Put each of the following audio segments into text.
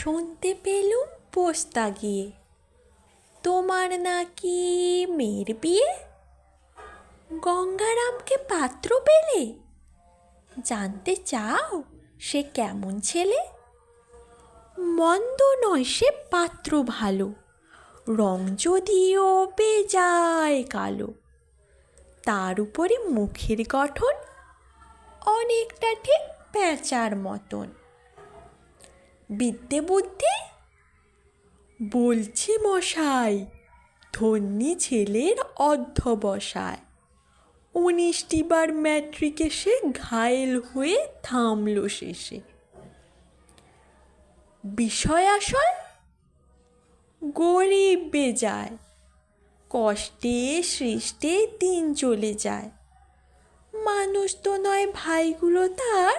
শুনতে পেলুম পোস্তা গিয়ে, তোমার নাকি মেয়ের বিয়ে। গঙ্গারামকে পাত্র পেলে? জানতে চাও সে কেমন ছেলে? মন্দ নয় সে পাত্র ভালো, রং যদিও বেজায় কালো। তার উপরে মুখের গঠন অনেকটা ঠিক প্যাঁচার মতন। বিদ্যে বুদ্ধি? বলছি মশাই, ধন্যী ছেলের অধ্যবসায়। 19টি বার ম্যাট্রিকে সে ঘায়েল হয়ে থামল শেষে। বিষয় আসল? গরিব বেজায়, কষ্টে সৃষ্টে দিন চলে যায়। মানুষ তো নয় ভাইগুলো তার,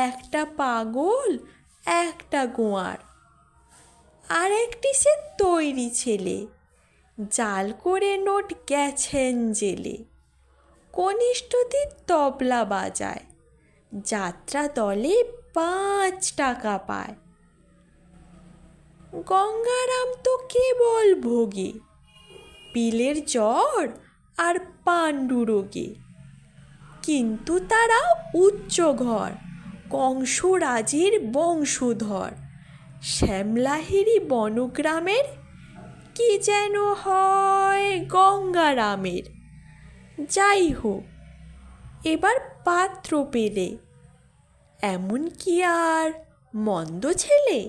একটা পাগল একটা গোয়ার। আর একটি সে তৈরি ছেলে, জাল করে নোট গেছেন জেলে। কনিষ্ঠদের তবলা বাজায়, যাত্রা দলে 5 টাকা পায়। গঙ্গারাম তো কেবল ভোগে, পিলের জ্বর আর পাণ্ডুরোগে। কিন্তু তারা উচ্চ ঘর, কংসরাজের বংশধর। শ্যামলাহেরি বনগ্রামের, কি যেন হয় গঙ্গারামের। যাই হোক, এবার পাত্র পেলে, এমন কি আর মন্দ ছেলে?